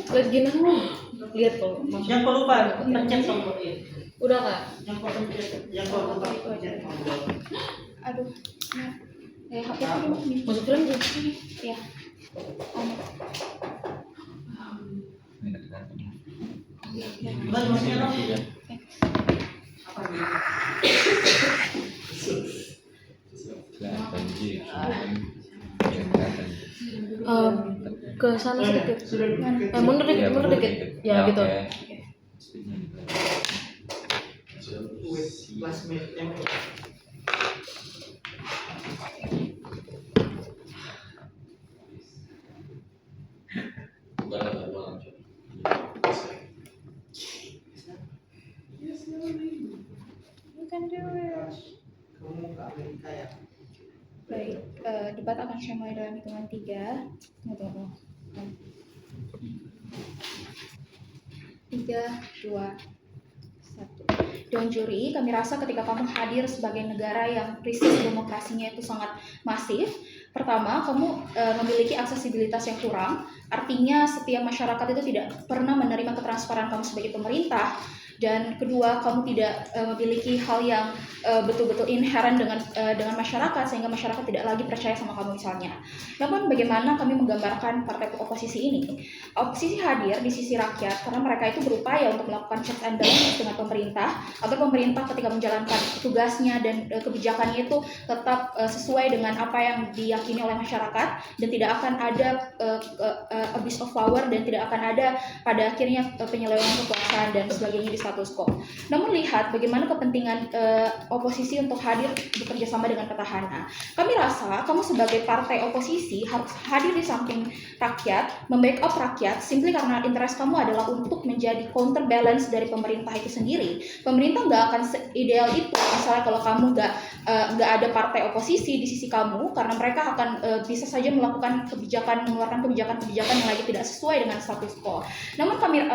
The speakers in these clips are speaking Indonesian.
Lihat gini lu. Lihat kok. Yang kau lupa pencet tombol ini. Udah Kak? Yang kau pencet, yang kau lupa pencet tombol. Aduh. HP aku dulu nih. Masukin aja. Ya. Balik maksudnya dong. Ke sana sedikit. Mundur dikit. Ya gitu. Baik, debat akan saya mulai dalam hitungan 3. Tunggu. 3, 2, 1. Dewan juri, kami rasa ketika kamu hadir sebagai negara yang krisis demokrasinya itu sangat masif, pertama, kamu memiliki aksesibilitas yang kurang, artinya setiap masyarakat itu tidak pernah menerima ketransparan kamu sebagai pemerintah. Dan kedua, kamu tidak memiliki hal yang betul-betul inherent dengan masyarakat, sehingga masyarakat tidak lagi percaya sama kamu misalnya. Namun bagaimana kami menggambarkan partai oposisi ini? Oposisi hadir di sisi rakyat karena mereka itu berupaya untuk melakukan checks and balances dengan pemerintah, agar pemerintah ketika menjalankan tugasnya dan kebijakannya itu tetap sesuai dengan apa yang diyakini oleh masyarakat, dan tidak akan ada abuse of power, dan tidak akan ada pada akhirnya penyelewengan kekuasaan dan sebagainya di status quo. Namun lihat bagaimana kepentingan oposisi untuk hadir bekerja sama dengan petahana. Kami rasa kamu sebagai partai oposisi harus hadir di samping rakyat, membackup rakyat, simply karena interest kamu adalah untuk menjadi counterbalance dari pemerintah itu sendiri. Pemerintah nggak akan ideal itu misalnya kalau kamu nggak ada partai oposisi di sisi kamu, karena mereka akan bisa saja mengeluarkan kebijakan-kebijakan yang lagi tidak sesuai dengan status quo. Namun kami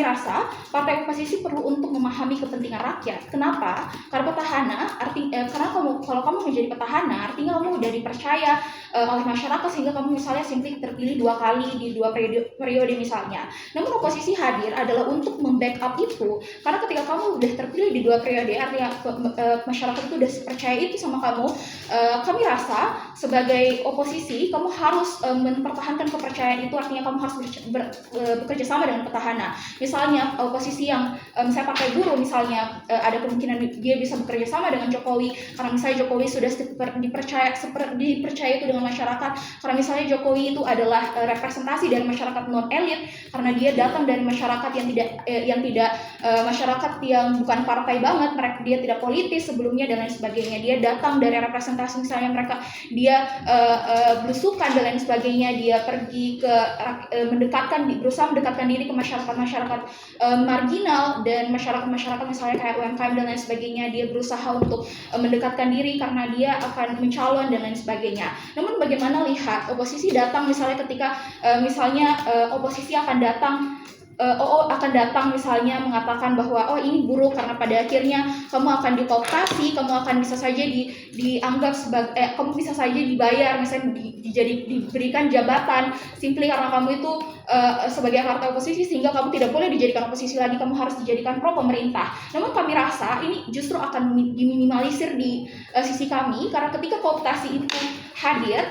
rasa partai oposisi perlu untuk memahami kepentingan rakyat. Kenapa? Karena petahana karena kalau kamu menjadi petahana, artinya kamu udah dipercaya oleh masyarakat, sehingga kamu misalnya simply terpilih 2 kali di 2 periode misalnya. Namun oposisi hadir adalah untuk membackup itu, karena ketika kamu udah terpilih di 2 periode, artinya masyarakat itu udah percaya itu sama kamu. Kami rasa sebagai oposisi kamu harus mempertahankan kepercayaan itu, artinya kamu harus bekerja sama dengan petahana. Misalnya oposisi yang misalnya partai buruh misalnya, ada kemungkinan dia bisa bekerja sama dengan Jokowi karena misalnya Jokowi sudah dipercaya itu dengan masyarakat, karena misalnya Jokowi itu adalah representasi dari masyarakat non elit, karena dia datang dari masyarakat yang tidak masyarakat yang bukan partai banget, dia tidak politis sebelumnya dan lain sebagainya. Dia datang dari representasi misalnya dia belusukan dan lain sebagainya, dia pergi ke berusaha mendekatkan diri ke masyarakat marginal dan masyarakat misalnya kayak UMKM dan lain sebagainya. Dia berusaha untuk mendekatkan diri karena dia akan mencalon dan lain sebagainya. Namun bagaimana lihat oposisi datang misalnya ketika oposisi akan datang misalnya mengatakan bahwa ini buruk karena pada akhirnya kamu akan dikooptasi, kamu akan bisa saja dianggap sebagai kamu bisa saja dibayar misalnya diberikan jabatan simply karena kamu itu sebagai partai oposisi, sehingga kamu tidak boleh dijadikan oposisi lagi, kamu harus dijadikan pro pemerintah. Namun kami rasa ini justru akan diminimalisir di sisi kami, karena ketika kooptasi itu hadir,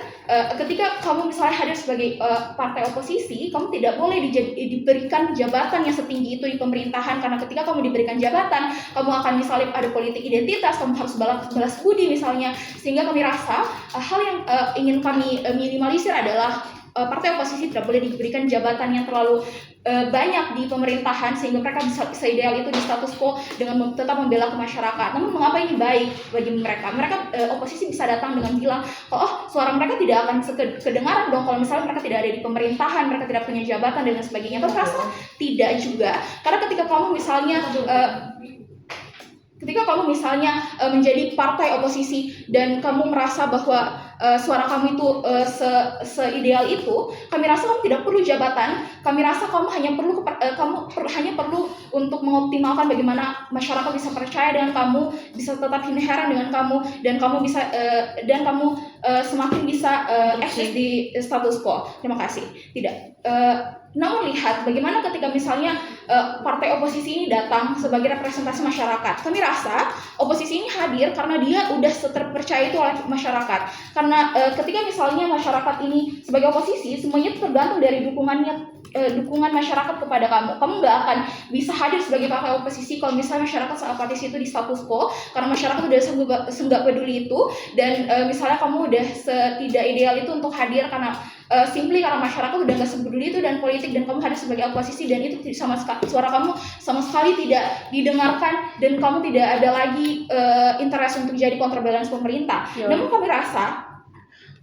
ketika kamu misalnya hadir sebagai partai oposisi, kamu tidak boleh diberikan jabatan yang setinggi itu di pemerintahan, karena ketika kamu diberikan jabatan, kamu akan misalnya ada politik identitas, kamu harus balas budi misalnya. Sehingga kami rasa hal yang ingin kami minimalisir adalah partai oposisi tidak boleh diberikan jabatan yang terlalu banyak di pemerintahan, sehingga mereka bisa seideal itu di status quo dengan tetap membela ke masyarakat. Namun mengapa ini baik bagi mereka? Oposisi bisa datang dengan bilang, suara mereka tidak akan kedengaran dong kalau misalnya mereka tidak ada di pemerintahan, mereka tidak punya jabatan dan sebagainya. Tapi rasa tidak juga, karena ketika kamu misalnya menjadi partai oposisi dan kamu merasa bahwa suara kamu itu seideal itu, kami rasa kamu tidak perlu jabatan. Kami rasa kamu hanya perlu untuk mengoptimalkan bagaimana masyarakat bisa percaya dengan kamu, bisa tetap inherent dengan kamu, dan kamu semakin bisa eksis di status quo. Terima kasih. Tidak. Namun lihat bagaimana ketika misalnya partai oposisi ini datang sebagai representasi masyarakat. Kami rasa oposisi ini hadir karena dia udah terpercaya itu oleh masyarakat. Karena ketika misalnya masyarakat ini sebagai oposisi, semuanya itu tergantung dari dukungan masyarakat kepada kamu. Kamu nggak akan bisa hadir sebagai partai oposisi kalau misalnya masyarakat seapatis itu di status quo, karena masyarakat udah senggak peduli itu, dan misalnya kamu udah tidak ideal itu untuk hadir karena simply karena masyarakat udah nggak sepeduli itu dan politik, dan kamu hadir sebagai oposisi dan itu suara kamu sama sekali tidak didengarkan dan kamu tidak ada lagi interest untuk jadi counterbalance pemerintah. Namun kami rasa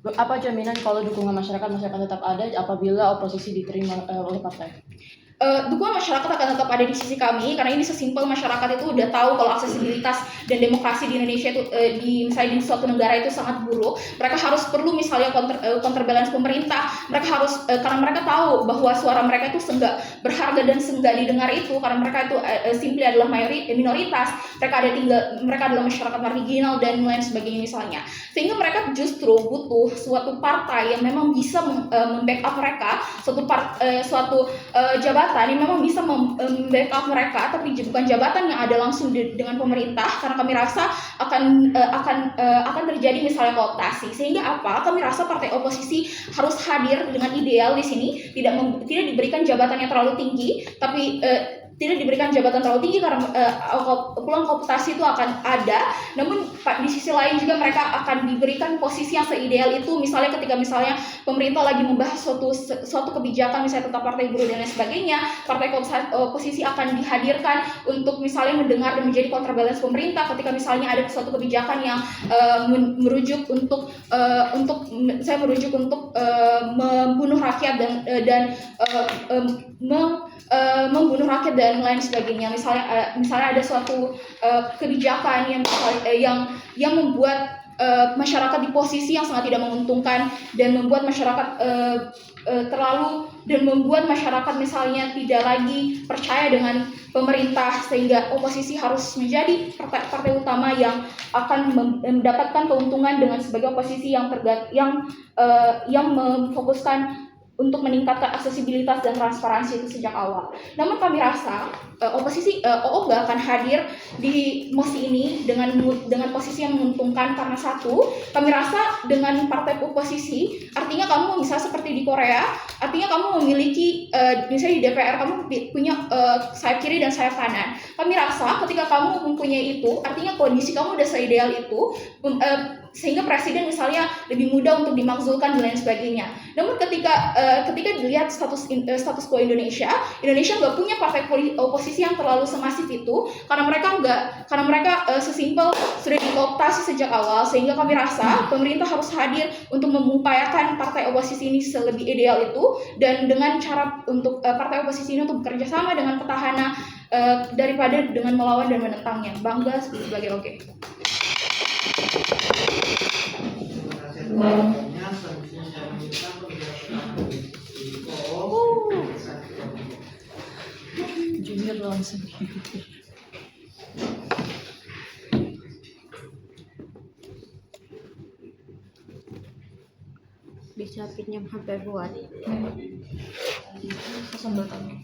apa jaminan kalau dukungan masyarakat tetap ada apabila oposisi diterima oleh partai? Dukungan masyarakat akan tetap ada di sisi kami karena ini sesimpel masyarakat itu udah tahu kalau aksesibilitas dan demokrasi di Indonesia itu misalnya di suatu negara itu sangat buruk. Mereka harus perlu misalnya counterbalance pemerintah. Mereka harus karena mereka tahu bahwa suara mereka itu senggak berharga dan senggak didengar itu karena mereka itu simply adalah minoritas. Mereka adalah masyarakat marginal dan lain sebagainya misalnya. Sehingga mereka justru butuh suatu partai yang memang bisa membackup mereka, suatu jabatan yang memang bisa membackup mereka, tapi bukan jabatan yang ada langsung dengan pemerintah, karena kami rasa akan terjadi misalnya kooptasi. Sehingga apa? Kami rasa partai oposisi harus hadir dengan ideal di sini, tidak diberikan jabatan yang terlalu tinggi, tapi tidak diberikan jabatan terlalu tinggi karena peluang kooptasi itu akan ada. Namun di sisi lain juga mereka akan diberikan posisi yang seideal itu, misalnya ketika misalnya pemerintah lagi membahas suatu kebijakan misalnya tentang partai buruh dan lain sebagainya, partai oposisi akan dihadirkan untuk misalnya mendengar dan menjadi counterbalance pemerintah ketika misalnya ada suatu kebijakan yang merujuk untuk membunuh rakyat dan membunuh rakyat dan lain sebagainya. Misalnya ada suatu kebijakan yang membuat masyarakat di posisi yang sangat tidak menguntungkan dan membuat masyarakat membuat masyarakat misalnya tidak lagi percaya dengan pemerintah, sehingga oposisi harus menjadi partai utama yang akan mendapatkan keuntungan dengan sebagai oposisi yang memfokuskan untuk meningkatkan aksesibilitas dan transparansi itu sejak awal. Namun kami rasa OO nggak akan hadir di mosi ini dengan posisi yang menguntungkan karena satu, kami rasa dengan partai oposisi artinya kamu misalnya seperti di Korea, artinya kamu memiliki misalnya di DPR kamu punya sayap kiri dan sayap kanan. Kami rasa ketika kamu mempunyai itu, artinya kondisi kamu udah seideal itu, sehingga presiden misalnya lebih mudah untuk dimakzulkan dan lain sebagainya. Namun ketika dilihat status quo Indonesia nggak punya partai oposisi yang terlalu semasif itu, karena mereka sesimpel sudah dikooptasi sejak awal, sehingga kami rasa pemerintah harus hadir untuk mengupayakan partai oposisi ini selebih ideal itu, dan dengan cara untuk partai oposisi ini untuk bekerja sama dengan petahana daripada dengan melawan dan menentangnya. Bangga sebagai oke. Junior langsung. Bisa pinjam HP buat Sambil kamu.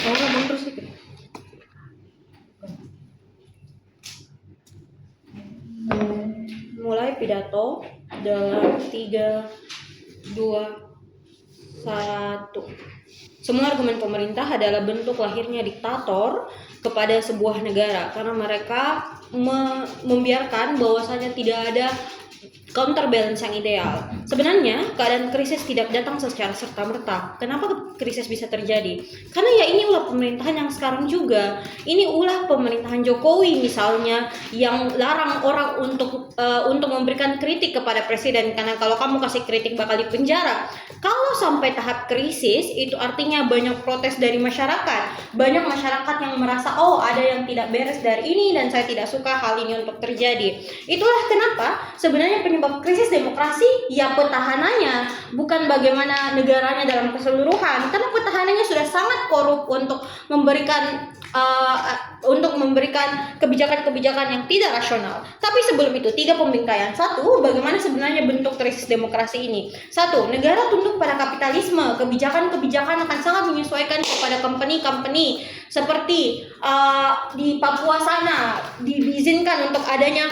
ngomong terus dikit. Mulai pidato dalam 3, 2, 1. Semua argumen pemerintah adalah bentuk lahirnya diktator kepada sebuah negara karena mereka membiarkan bahwasanya tidak ada counterbalance yang ideal. Sebenarnya keadaan krisis tidak datang secara serta-merta. Kenapa krisis bisa terjadi? Karena ya ini ulah pemerintahan yang sekarang juga. Ini ulah pemerintahan Jokowi misalnya yang larang orang untuk memberikan kritik kepada presiden, karena kalau kamu kasih kritik bakal dipenjara. Kalau sampai tahap krisis itu artinya banyak protes dari masyarakat. Banyak masyarakat yang merasa ada yang tidak beres dari ini dan saya tidak suka hal ini untuk terjadi. Itulah kenapa sebenarnya penyebab penyebab krisis demokrasi? Ya petahananya, bukan bagaimana negaranya dalam keseluruhan. Karena petahananya sudah sangat korup untuk memberikan kebijakan-kebijakan yang tidak rasional. Tapi sebelum itu 3 pembingkaian. 1, bagaimana sebenarnya bentuk krisis demokrasi ini? 1, negara tunduk pada kapitalisme. Kebijakan-kebijakan akan sangat menyesuaikan kepada company-company. Seperti di Papua sana diizinkan untuk adanya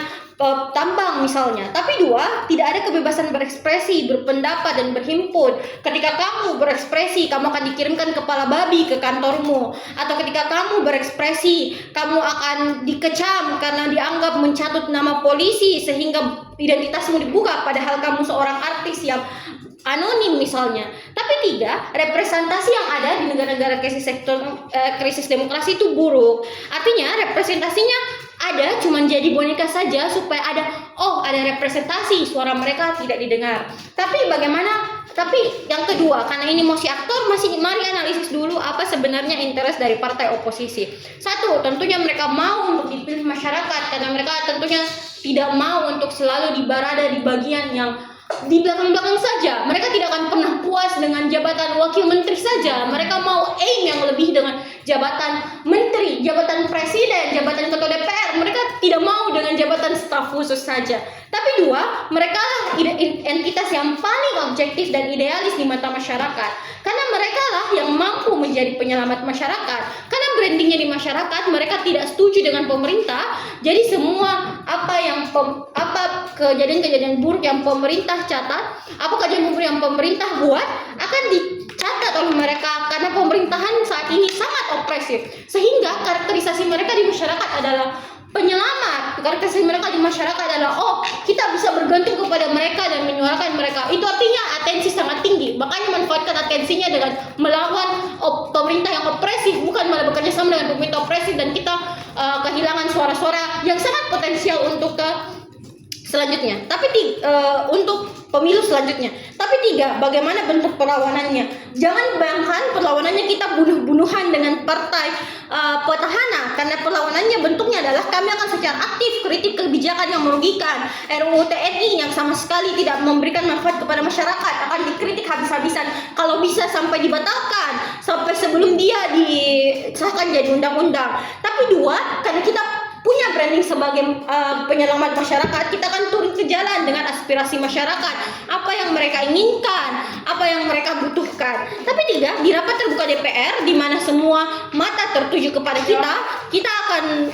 tambang misalnya. Tapi 2, tidak ada kebebasan berekspresi, berpendapat dan berhimpun. Ketika kamu berekspresi, kamu akan dikirimkan kepala babi ke kantormu. Atau ketika kamu berekspresi, kamu akan dikecam karena dianggap mencatut nama polisi sehingga identitasmu dibuka padahal kamu seorang artis yang anonim misalnya. Tapi 3, representasi yang ada di negara-negara krisis demokrasi itu buruk. Artinya representasinya ada cuman jadi boneka saja supaya ada representasi, suara mereka tidak didengar. Tapi yang kedua, karena ini masih aktor, mari analisis dulu apa sebenarnya interest dari partai oposisi. 1, tentunya mereka mau untuk dipilih masyarakat karena mereka tentunya tidak mau untuk selalu berada di bagian yang di belakang-belakang saja. Mereka tidak akan pernah puas dengan jabatan wakil menteri saja. Mereka mau aim yang lebih dengan jabatan menteri, jabatan presiden, jabatan ketua DPR. Mereka tidak mau dengan jabatan staf khusus saja. Tapi 2, mereka entitas yang paling objektif dan idealis di mata masyarakat. Karena mereka lah yang mampu menjadi penyelamat masyarakat. Karena brandingnya di masyarakat, mereka tidak setuju dengan pemerintah. Jadi semua kejadian-kejadian buruk yang pemerintah catat, apa kejadian buruk yang pemerintah buat akan dicatat oleh mereka karena pemerintahan saat ini sangat opresif. Sehingga karakterisasi mereka di masyarakat adalah penyelamat. Karakterisasi mereka di masyarakat adalah kita bisa bergantung kepada mereka dan menyuarakan mereka. Itu artinya atensi sangat tinggi. Makanya manfaatkan atensinya dengan melawan pemerintah yang opresif, bukan malah bekerja sama dengan pemerintah opresif dan kita kehilangan suara-suara yang sangat potensial untuk selanjutnya. Tapi untuk pemilu selanjutnya. Tapi 3, bagaimana bentuk perlawanannya? Jangan bayangkan perlawanannya kita bunuh-bunuhan dengan partai petahana, karena perlawanannya bentuknya adalah kami akan secara aktif kritik kebijakan yang merugikan. RUU TNI yang sama sekali tidak memberikan manfaat kepada masyarakat akan dikritik habis-habisan. Kalau bisa sampai dibatalkan, sampai sebelum dia disahkan jadi undang-undang. Tapi 2, karena kita punya branding sebagai penyelamat masyarakat, kita akan turun ke jalan dengan aspirasi masyarakat, apa yang mereka inginkan, apa yang mereka butuhkan. Tapi 3, di rapat terbuka DPR di mana semua mata tertuju kepada kita akan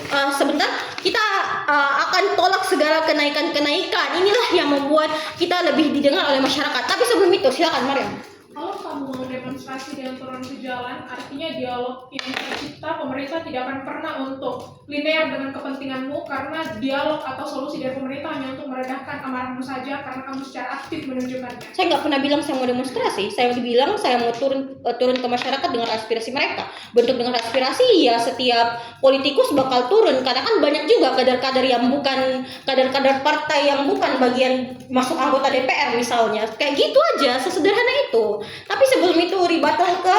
akan tolak segala kenaikan-kenaikan. Inilah yang membuat kita lebih didengar oleh masyarakat. Tapi sebelum itu, silakan Mariam. Kalau kamu mau demonstrasi dan turun ke jalan, artinya dialog yang tercipta pemerintah tidak akan pernah untuk linear dengan kepentinganmu, karena dialog atau solusi dari pemerintah hanya untuk meredahkan amarahmu saja karena kamu secara aktif menunjukkannya. Saya nggak pernah bilang saya mau demonstrasi. Saya bilang saya mau turun ke masyarakat dengan aspirasi mereka. Bentuk dengan aspirasi ya setiap politikus bakal turun, karena kan banyak juga kader-kader yang bukan kader-kader partai yang bukan bagian masuk anggota DPR misalnya. Kayak gitu aja, sesederhana itu. Tapi sebelum itu rebuttal ke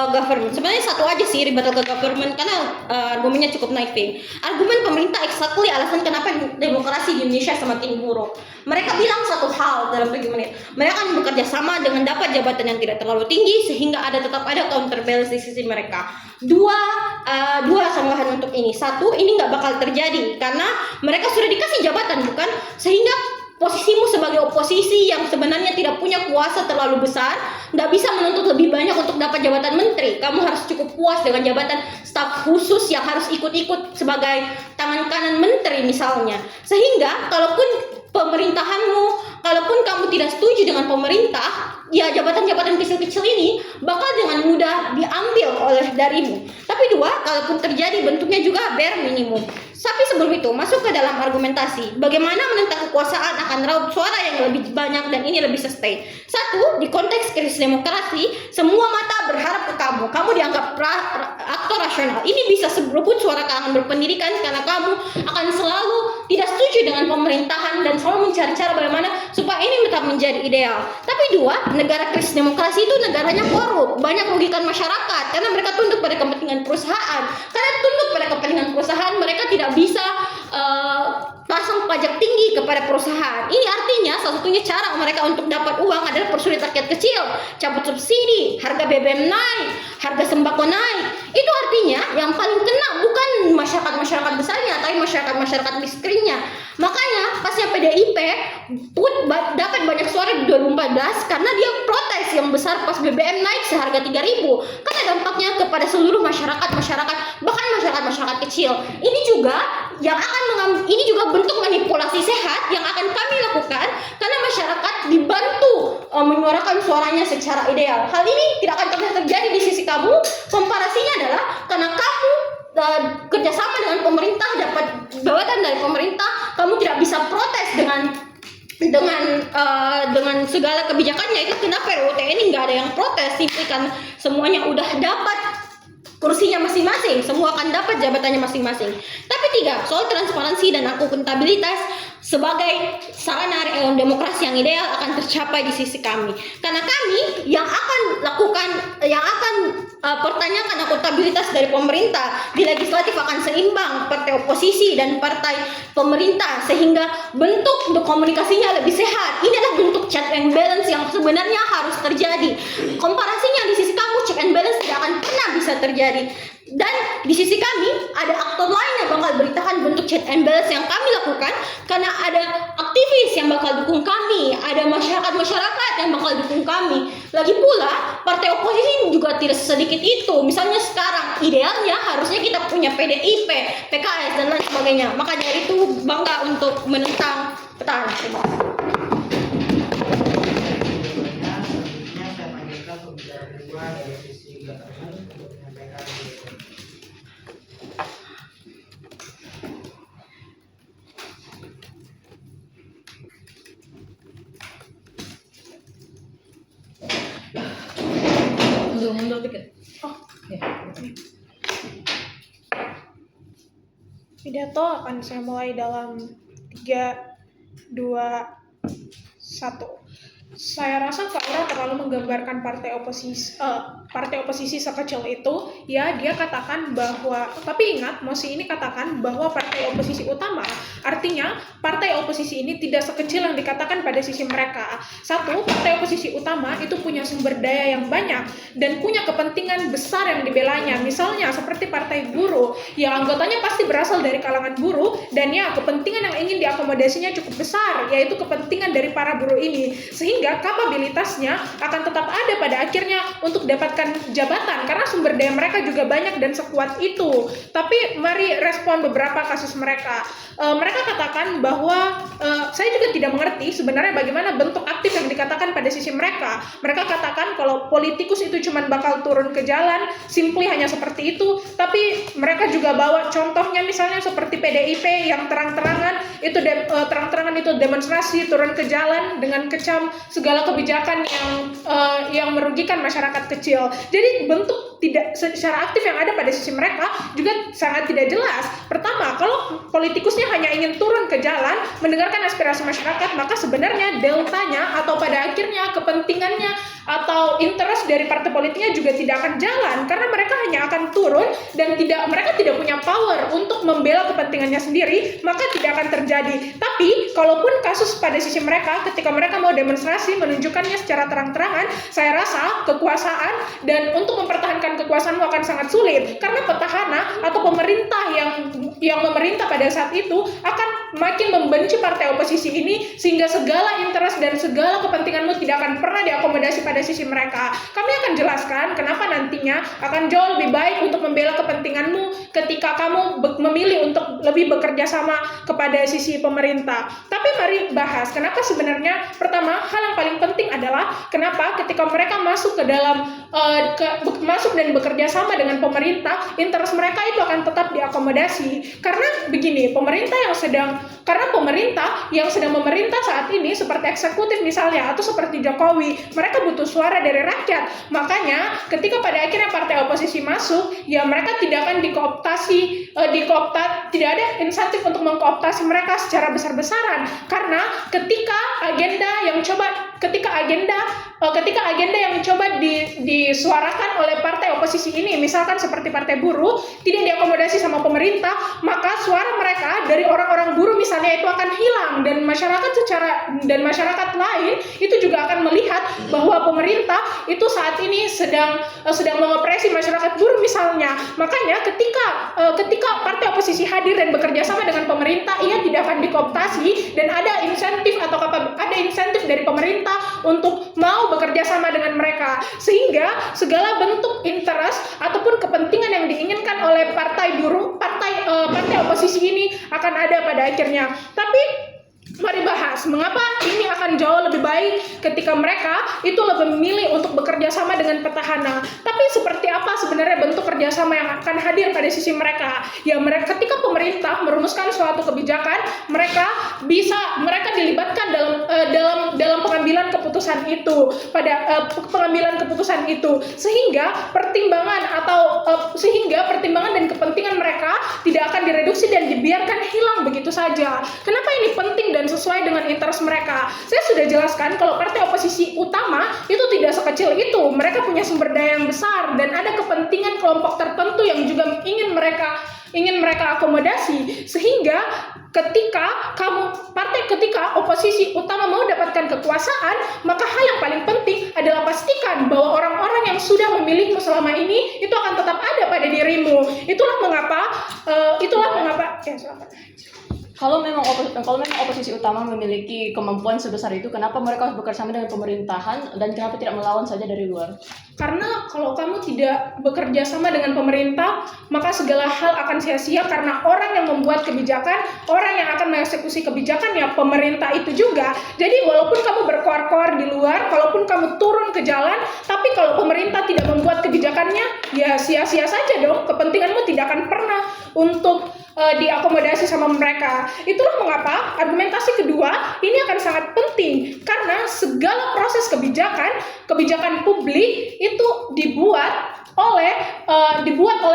government. Sebenarnya satu aja sih rebuttal ke government karena argumennya cukup naifing. Argumen pemerintah exactly alasan kenapa demokrasi di Indonesia semakin buruk. Mereka bilang satu hal dalam 7 menit. Mereka akan bekerja sama dengan dapat jabatan yang tidak terlalu tinggi sehingga tetap ada counterbalance di sisi mereka. Dua sanggahan untuk ini. 1, ini nggak bakal terjadi karena mereka sudah dikasih jabatan, bukan? Sehingga posisimu sebagai oposisi yang sebenarnya tidak punya kuasa terlalu besar, nggak bisa menuntut lebih banyak untuk dapat jabatan menteri. Kamu harus cukup puas dengan jabatan staf khusus yang harus ikut-ikut sebagai tangan kanan menteri misalnya. Sehingga kalaupun kalaupun kamu tidak setuju dengan pemerintah, ya jabatan-jabatan kecil-kecil ini bakal dengan mudah diambil oleh darimu. Tapi 2, kalaupun terjadi bentuknya juga bare minimum. Tapi sebelum itu masuk ke dalam argumentasi bagaimana menentang kekuasaan akan raup suara yang lebih banyak dan ini lebih sustain. 1, di konteks krisis demokrasi semua mata berharap ke kamu. Kamu dianggap aktor rasional. Ini bisa merebut suara kalangan berpendidikan karena kamu akan selalu tidak setuju dengan pemerintahan dan selalu mencari cara bagaimana supaya ini tetap menjadi ideal. Tapi 2, negara krisis demokrasi itu negaranya korup, banyak merugikan masyarakat karena mereka tunduk pada kepentingan perusahaan. Karena tunduk pada kepentingan perusahaan, mereka tidak bisa pasang pajak tinggi subsidi kepada perusahaan. Ini artinya salah satunya cara mereka untuk dapat uang adalah persulit rakyat kecil, cabut subsidi, harga BBM naik, harga sembako naik. Itu artinya yang paling kena bukan masyarakat besarnya, tapi masyarakat miskinnya. Makanya pasnya PDIP dapat banyak suara di 2014 karena dia protes yang besar pas BBM naik seharga 3.000. Karena dampaknya kepada seluruh masyarakat, bahkan masyarakat kecil. Ini juga bentuk manipulasi sehat yang akan kami lakukan karena masyarakat dibantu menyuarakan suaranya secara ideal. Hal ini tidak akan pernah terjadi di sisi kamu. Komparasinya adalah karena kamu kerjasama dengan pemerintah, dapat jabatan dari pemerintah, kamu tidak bisa protes dengan segala kebijakannya. Itu kenapa RUU ini nggak ada yang protes, simplikan semuanya udah dapat kursinya masing-masing, semua akan dapat jabatannya masing-masing. Tapi 3, soal transparansi dan akuntabilitas sebagai sarana demokrasi yang ideal akan tercapai di sisi kami. Karena kami yang akan pertanyakan akuntabilitas dari pemerintah di legislatif akan seimbang partai oposisi dan partai pemerintah sehingga bentuk komunikasinya lebih sehat. Ini adalah bentuk check and balance yang sebenarnya harus terjadi. Komparasinya di sisi kamu check and balance tidak akan pernah bisa terjadi. Dan di sisi kami ada aktor lain yang bakal beritahan bentuk check and balance yang kami lakukan karena ada aktivis yang bakal dukung kami, ada masyarakat yang bakal dukung kami. Lagi pula partai oposisi juga tidak sedikit itu. Misalnya sekarang idealnya harusnya kita punya PDIP, PKS dan lain sebagainya. Maka dari itu bangga untuk menentang petahana. Selanjutnya saya panggilkan pembicara kedua dari sisi government untuk menyampaikan diri. Mundur dikit. Pidato akan saya mulai dalam 3, 2, 1. Saya rasa Kak Ira terlalu menggambarkan partai oposisi sekecil itu. Ya, dia katakan bahwa, tapi ingat, Mosi ini katakan bahwa partai oposisi utama, artinya partai oposisi ini tidak sekecil yang dikatakan pada sisi mereka. 1, partai oposisi utama itu punya sumber daya yang banyak dan punya kepentingan besar yang dibelanya. Misalnya seperti partai buruh, yang anggotanya pasti berasal dari kalangan buruh, dan ya, kepentingan yang ingin diakomodasinya cukup besar, yaitu kepentingan dari para buruh ini. Sehingga kapabilitasnya akan tetap ada pada akhirnya untuk dapatkan jabatan karena sumber daya mereka juga banyak dan sekuat itu. Tapi mari respon beberapa kasus mereka. Mereka katakan bahwa saya juga tidak mengerti sebenarnya bagaimana bentuk aktif yang dikatakan pada sisi mereka. Mereka katakan kalau politikus itu cuma bakal turun ke jalan, simply hanya seperti itu. Tapi mereka juga bawa contohnya misalnya seperti PDIP yang terang-terangan itu demonstrasi turun ke jalan dengan kecam segala kebijakan yang merugikan masyarakat kecil. Jadi bentuk tidak secara aktif yang ada pada sisi mereka juga sangat tidak jelas. Pertama, kalau politikusnya hanya ingin turun ke jalan mendengarkan aspirasi masyarakat, maka sebenarnya deltanya atau pada akhirnya kepentingannya atau interest dari partai politiknya juga tidak akan jalan karena mereka hanya akan turun dan mereka tidak punya power untuk membela kepentingannya sendiri, maka tidak akan terjadi. Tapi kalaupun kasus pada sisi mereka ketika mereka mau demonstrasi menunjukkannya secara terang-terangan, saya rasa kekuasaan dan untuk mempertahankan kekuasaanmu akan sangat sulit karena petahana atau pemerintah yang memerintah pada saat itu akan makin membenci partai oposisi ini sehingga segala interest dan segala kepentinganmu tidak akan pernah diakomodasi pada sisi mereka. Kami akan jelaskan kenapa nantinya akan jauh lebih baik untuk membela kepentinganmu ketika kamu memilih untuk lebih bekerja sama kepada sisi pemerintah. Tapi mari bahas kenapa sebenarnya. Pertama, hal yang paling penting adalah kenapa ketika mereka masuk ke dalam masuk dan bekerja sama dengan pemerintah, interest mereka itu akan tetap diakomodasi. Karena begini, pemerintah yang sedang memerintah saat ini seperti eksekutif misalnya atau seperti Jokowi, mereka butuh suara dari rakyat. Makanya ketika pada akhirnya partai oposisi masuk, ya mereka tidak akan tidak ada insentif untuk mengkooptasi mereka secara besar-besaran. Karena ketika agenda yang coba disuarakan oleh partai oposisi ini, misalkan seperti partai buruh, tidak diakomodasi sama pemerintah, maka suara mereka mereka dari orang-orang buruh misalnya itu akan hilang, dan masyarakat lain itu juga akan melihat bahwa pemerintah itu saat ini sedang mengopresi masyarakat buruh misalnya. Makanya ketika partai oposisi hadir dan bekerja sama dengan pemerintah, ia tidak akan dikooptasi dan ada insentif dari pemerintah untuk mau bekerja sama dengan mereka, sehingga segala bentuk interest ataupun kepentingan yang diinginkan oleh partai oposisi ini akan ada pada akhirnya. Tapi mari bahas mengapa ini akan jauh lebih baik ketika mereka itu lebih memilih untuk bekerja sama dengan petahana. Tapi seperti apa sebenarnya bentuk kerjasama yang akan hadir pada sisi mereka? Ya, ketika pemerintah merumuskan suatu kebijakan, mereka dilibatkan dalam pengambilan keputusan itu, sehingga pertimbangan dan kepentingan mereka tidak akan direduksi dan dibiarkan hilang begitu saja. Kenapa ini penting dan sesuai dengan interest mereka? Saya sudah jelaskan kalau partai oposisi utama itu tidak sekecil itu. Mereka punya sumber daya yang besar dan ada kepentingan kelompok tertentu yang juga ingin mereka akomodasi, sehingga ketika oposisi utama mau dapatkan kekuasaan, maka hal yang paling penting adalah pastikan bahwa orang-orang yang sudah memilihmu selama ini itu akan tetap ada pada dirimu. Itulah mengapa ya, silakan. Kalau memang oposisi utama memiliki kemampuan sebesar itu, kenapa mereka harus bekerja sama dengan pemerintahan dan kenapa tidak melawan saja dari luar? Karena kalau kamu tidak bekerja sama dengan pemerintah, maka segala hal akan sia-sia, karena orang yang membuat kebijakan, orang yang akan mengeksekusi kebijakan ya pemerintah itu juga. Jadi walaupun kamu berkoar-koar di luar, kalaupun kamu turun ke jalan, tapi kalau pemerintah tidak membuat kebijakannya, ya sia-sia saja dong. Kepentinganmu tidak akan pernah untuk diakomodasi sama mereka. Itulah mengapa argumentasi kedua ini akan sangat penting, karena segala proses kebijakan publik itu dibuat oleh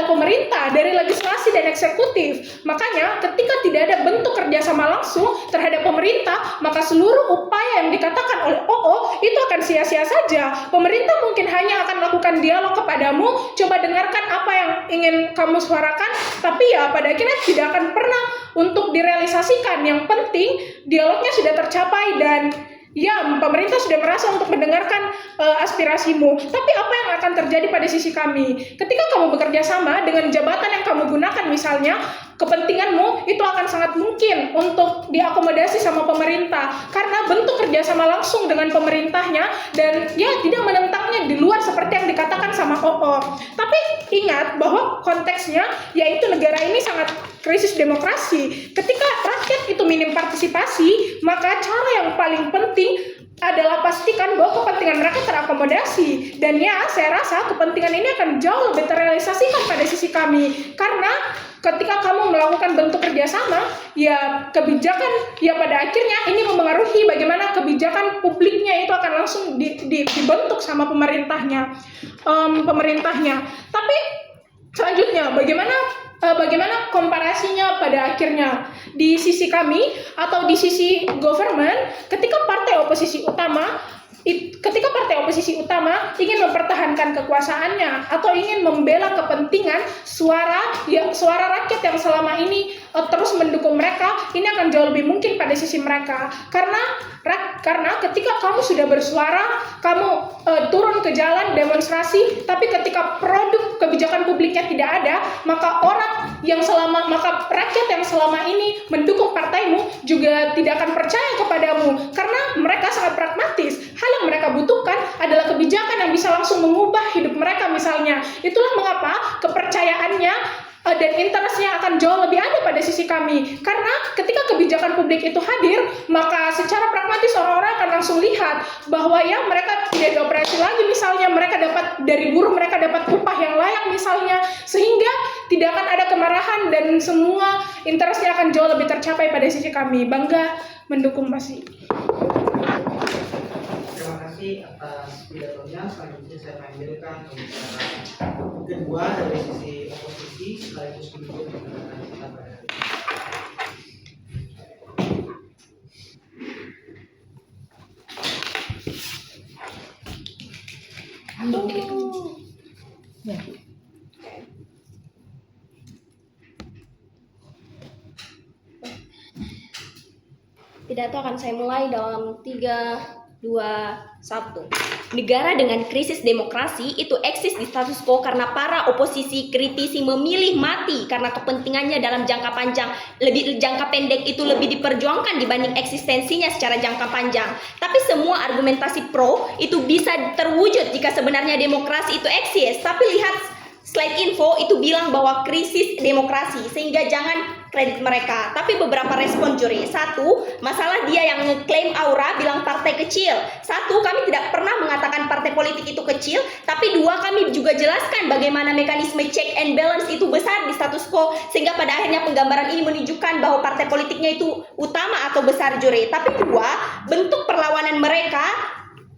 pemerintah dari legislasi dan eksekutif. Makanya ketika tidak ada bentuk kerjasama langsung terhadap pemerintah, maka seluruh upaya yang dikatakan oleh OO itu akan sia-sia saja. Pemerintah mungkin hanya akan melakukan dialog kepadamu, coba dengarkan apa yang ingin kamu suarakan, tapi ya pada akhirnya tidak akan pernah untuk direalisasikan. Yang penting dialognya sudah tercapai dan ya, pemerintah sudah merasa untuk mendengarkan aspirasimu. Tapi apa yang akan terjadi pada sisi kami? Ketika kamu bekerja sama dengan jabatan yang kamu gunakan misalnya, kepentinganmu itu akan sangat mungkin untuk diakomodasi sama pemerintah, karena bentuk kerjasama langsung dengan pemerintahnya dan ya tidak menentangnya di luar seperti yang dikatakan sama OO. Tapi ingat bahwa konteksnya yaitu negara ini sangat krisis demokrasi. Ketika rakyat itu minim partisipasi, maka cara yang paling penting adalah pastikan bahwa kepentingan mereka terakomodasi. Dan ya, saya rasa kepentingan ini akan jauh lebih terrealisasikan pada sisi kami. Karena ketika kamu melakukan bentuk kerjasama, ya kebijakan, ya pada akhirnya ini mempengaruhi bagaimana kebijakan publiknya itu akan langsung dibentuk sama pemerintahnya. Tapi selanjutnya, bagaimana komparasinya pada akhirnya di sisi kami atau di sisi government, ketika partai oposisi utama ingin mempertahankan kekuasaannya atau ingin membela kepentingan suara rakyat yang selama ini terus mendukung mereka, ini akan jauh lebih mungkin pada sisi mereka, karena ketika kamu sudah bersuara, kamu turun ke jalan demonstrasi, tapi ketika produk kebijakan publiknya tidak ada, maka rakyat yang selama ini mendukung partaimu juga tidak akan percaya kepadamu, karena mereka sangat pragmatis. Hal yang mereka butuhkan adalah kebijakan yang bisa langsung mengubah hidup mereka misalnya. Itulah mengapa kepercayaannya dan interestnya akan jauh lebih ada pada sisi kami, karena ketika kebijakan publik itu hadir, maka secara pragmatis orang-orang akan langsung lihat bahwa ya mereka tidak dioperasi lagi misalnya, mereka dapat dari buruh, mereka dapat upah yang layak misalnya, sehingga tidak akan ada kemarahan dan semua interestnya akan jauh lebih tercapai pada sisi kami. Bangga mendukung Masih. Terima kasih atas pidatonya. Selanjutnya saya panggilkan kedua dari sisi oposisi sekaligus pendukung pemerintahan kita pada hari ini. Pidato akan saya mulai dalam 3, 2, 1. Negara dengan krisis demokrasi itu eksis di status quo karena para oposisi kritisi memilih mati karena kepentingannya dalam jangka panjang, jangka pendek itu lebih diperjuangkan dibanding eksistensinya secara jangka panjang. Tapi semua argumentasi pro itu bisa terwujud jika sebenarnya demokrasi itu eksis. Tapi lihat slide info itu bilang bahwa krisis demokrasi, sehingga jangan kredit mereka. Tapi beberapa respon juri. 1, masalah dia yang ngeklaim aura bilang partai kecil. 1, kami tidak pernah mengatakan partai politik itu kecil. Tapi 2, kami juga jelaskan bagaimana mekanisme check and balance itu besar di status quo, sehingga pada akhirnya penggambaran ini menunjukkan bahwa partai politiknya itu utama atau besar juri. Tapi 2, bentuk perlawanan mereka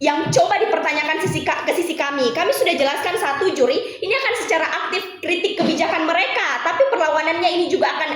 yang coba dipertanyakan ke sisi kami. Kami sudah jelaskan 1, juri, ini akan secara aktif kritik kebijakan mereka, tapi perlawanannya ini juga akan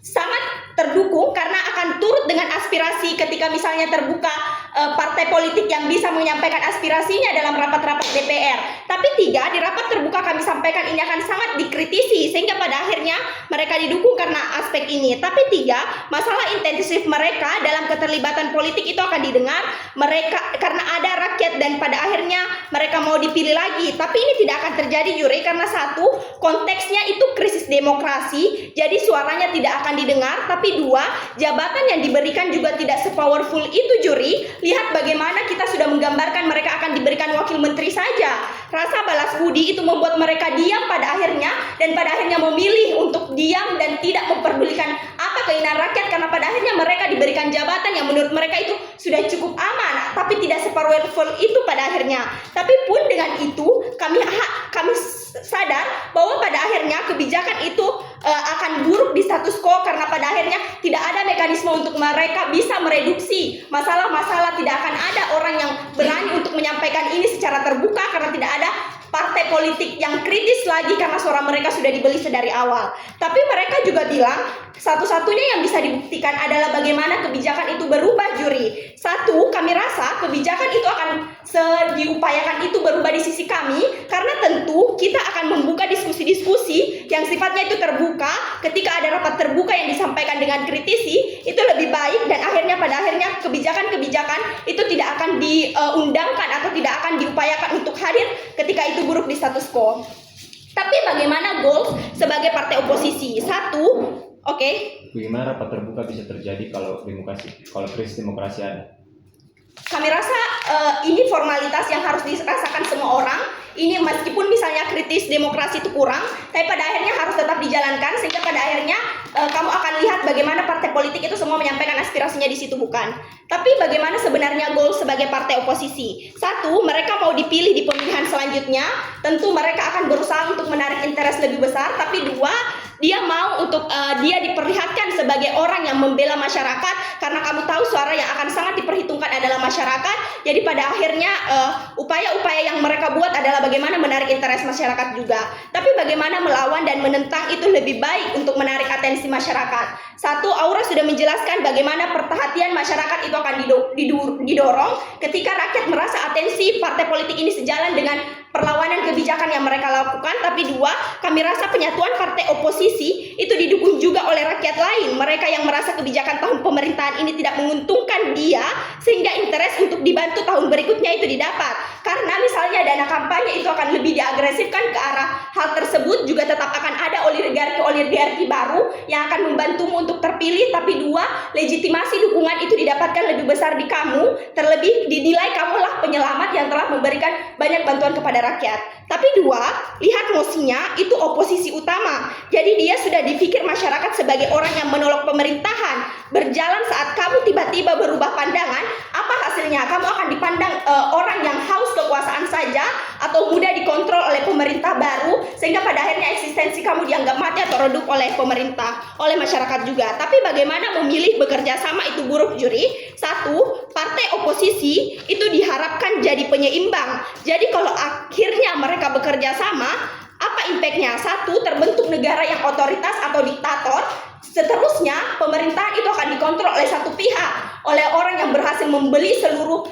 sangat terdukung karena akan turut dengan aspirasi ketika misalnya terbuka partai politik yang bisa menyampaikan aspirasinya dalam rapat-rapat DPR. Tapi 3, di rapat terbuka kami sampaikan ini akan sangat dikritisi, sehingga pada akhirnya mereka didukung karena aspek ini. Tapi 3, masalah intensif mereka dalam keterlibatan politik itu akan didengar mereka karena ada rakyat dan pada akhirnya mereka mau dipilih lagi. Tapi ini tidak akan terjadi juri karena 1, konteksnya itu krisis demokrasi, jadi suaranya tidak akan didengar. Tapi 2, jabatan yang diberikan juga tidak sepowerful itu juri. Lihat bagaimana kita sudah menggambarkan mereka akan diberikan wakil menteri saja. Rasa balas budi itu membuat mereka diam pada akhirnya, dan pada akhirnya memilih untuk diam dan tidak memperdulikan apa keinginan rakyat, karena pada akhirnya mereka diberikan jabatan yang menurut mereka itu sudah cukup aman, tapi tidak sepowerful itu pada akhirnya. Tapi pun dengan itu kami sadar bahwa pada akhirnya kebijakan itu akan buruk di status quo karena pada akhirnya tidak ada mekanisme untuk mereka bisa mereduksi masalah-masalah. Tidak akan ada orang yang berani untuk menyampaikan ini secara terbuka karena tidak ada partai politik yang kritis lagi karena suara mereka sudah dibeli sedari awal. Tapi mereka juga bilang satu-satunya yang bisa dibuktikan adalah bagaimana kebijakan itu berubah juri. 1, kami rasa kebijakan itu akan diupayakan itu berubah di sisi kami karena tentu kita akan membuka diskusi-diskusi yang sifatnya itu terbuka. Ketika ada rapat terbuka yang disampaikan dengan kritisi itu lebih baik, dan pada akhirnya kebijakan-kebijakan itu tidak akan diundangkan atau tidak akan diupayakan untuk hadir ketika itu buruk di status quo. Tapi bagaimana goals sebagai partai oposisi? 1, oke. Bagaimana rapat terbuka bisa terjadi kalau krisis demokrasi ada? Kami rasa ini formalitas yang harus dirasakan semua orang. Ini meskipun misalnya kritis demokrasi itu kurang, tapi pada akhirnya harus tetap dijalankan, sehingga pada akhirnya kamu akan lihat bagaimana partai politik itu semua menyampaikan aspirasinya di situ, bukan? Tapi bagaimana sebenarnya goal sebagai partai oposisi? 1, mereka mau dipilih di pemilihan selanjutnya, tentu mereka akan berusaha untuk menarik interest lebih besar. Tapi 2, dia mau untuk dia diperlihatkan sebagai orang yang membela masyarakat, karena kamu tahu suara yang akan sangat diperhitungkan adalah masyarakat. Jadi pada akhirnya upaya-upaya yang mereka buat adalah bagaimana menarik interest masyarakat juga. Tapi bagaimana melawan dan menentang itu lebih baik untuk menarik atensi masyarakat. 1, Aura sudah menjelaskan bagaimana perhatian masyarakat itu akan didorong ketika rakyat merasa atensi partai politik ini sejalan dengan perlawanan kebijakan yang mereka lakukan. Tapi 2, kami rasa penyatuan partai oposisi itu didukung juga oleh rakyat lain, mereka yang merasa kebijakan tahun pemerintahan ini tidak menguntungkan dia, sehingga interest untuk dibantu tahun berikutnya itu didapat. Karena misalnya dana kampanye itu akan lebih diagresifkan ke arah hal tersebut, juga tetap akan ada oligarki baru yang akan membantumu untuk terpilih. Tapi 2, legitimasi dukungan itu didapatkan lebih besar di kamu, terlebih dinilai kamulah penyelamat yang telah memberikan banyak bantuan kepada rakyat. Tapi 2, lihat mosinya itu oposisi utama. Jadi dia sudah dipikir masyarakat sebagai orang yang menolak pemerintahan. Berjalan saat kamu tiba-tiba berubah pandangan, apa hasilnya? Kamu akan dipandang orang yang haus kekuasaan saja atau mudah dikontrol oleh pemerintah baru, sehingga pada akhirnya eksistensi kamu dianggap mati atau redup oleh pemerintah, oleh masyarakat juga. Tapi bagaimana memilih bekerja sama itu buruk juri. 1, partai oposisi itu diharapkan jadi penyeimbang. Jadi kalau akhirnya mereka bekerja sama, apa impactnya? 1, terbentuk negara yang otoritas atau diktator. Seterusnya pemerintahan itu akan dikontrol oleh satu pihak, oleh orang yang berhasil membeli seluruh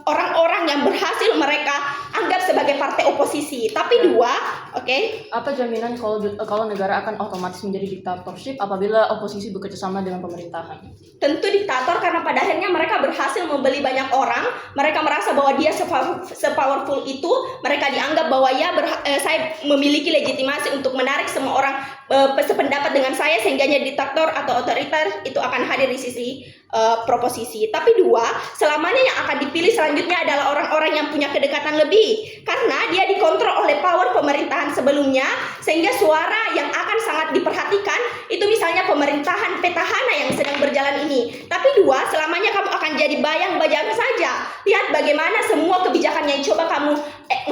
orang-orang yang berhasil mereka anggap sebagai partai oposisi. Tapi dua, oke, Apa jaminan kalau negara akan otomatis menjadi diktatorship apabila oposisi bekerja sama dengan pemerintahan? tentu diktator karena pada akhirnya mereka berhasil membeli banyak orang. Mereka merasa bahwa dia sepowerful itu. Mereka dianggap bahwa saya memiliki legitimasi untuk menarik semua orang sependapat dengan saya, sehingganya diktator atau otoriter itu akan hadir di sisi proposisi. Tapi dua, selamanya yang akan dipilih selanjutnya adalah orang-orang yang punya kedekatan lebih, karena dia dikontrol oleh power pemerintahan sebelumnya, sehingga suara yang akan sangat diperhatikan itu misalnya pemerintahan petahana yang sedang berjalan ini. Tapi dua, selamanya kamu akan jadi bayang-bayang saja. Lihat bagaimana semua kebijakan yang coba kamu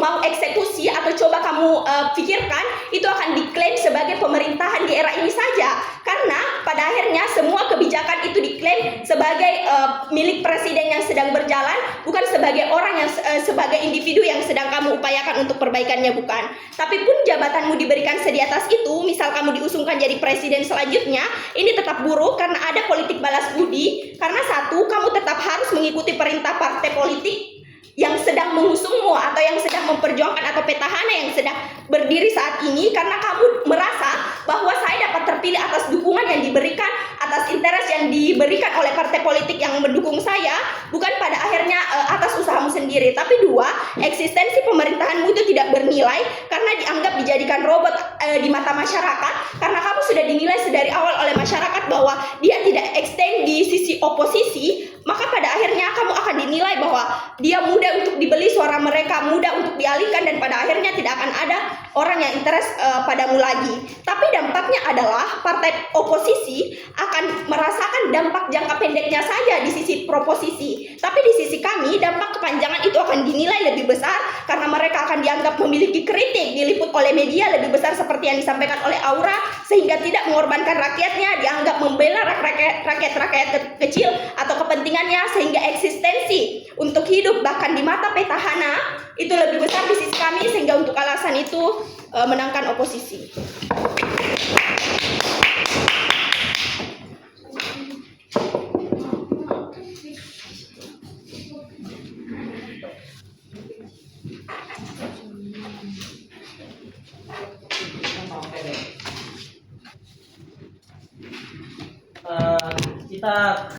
mau eksekusi atau coba kamu pikirkan itu akan diklaim sebagai pemerintahan di era ini saja, karena pada akhirnya semua kebijakan itu diklaim sebagai milik presiden yang sedang berjalan, bukan sebagai orang yang sebagai individu yang sedang kamu upayakan untuk perbaikannya, bukan. Tapi pun jabatanmu diberikan di atas itu, misal kamu diusungkan jadi presiden selanjutnya, ini tetap buruk karena ada politik balas budi. Karena satu, kamu tetap harus mengikuti perintah partai politik yang sedang mengusungmu atau yang sedang memperjuangkan atau petahana yang sedang berdiri saat ini, karena kamu merasa bahwa saya dapat terpilih atas dukungan yang diberikan, atas interest yang diberikan oleh partai politik yang mendukung saya, bukan pada akhirnya atas usahamu sendiri. Tapi dua, eksistensi pemerintahanmu itu tidak bernilai karena dianggap dijadikan robot di mata masyarakat, karena kamu sudah dinilai sedari awal oleh masyarakat bahwa dia tidak extend di sisi oposisi. Maka pada akhirnya kamu akan dinilai bahwa dia mudah untuk dibeli suara mereka, mudah untuk dialihkan, dan pada akhirnya tidak akan ada orang yang interest padamu lagi. Tapi dampaknya adalah partai oposisi akan merasakan dampak jangka pendeknya saja di sisi proposisi. Tapi di sisi kami, dampak kepanjangan itu akan dinilai lebih besar karena mereka akan dianggap memiliki kritik, diliput oleh media lebih besar seperti yang disampaikan oleh Aura, sehingga tidak mengorbankan rakyatnya, dianggap membela rakyat kecil atau kepentingannya, sehingga eksistensi untuk hidup bahkan di mata petahana itu lebih besar di sisi kami, sehingga untuk alasan itu menangkan oposisi. Kita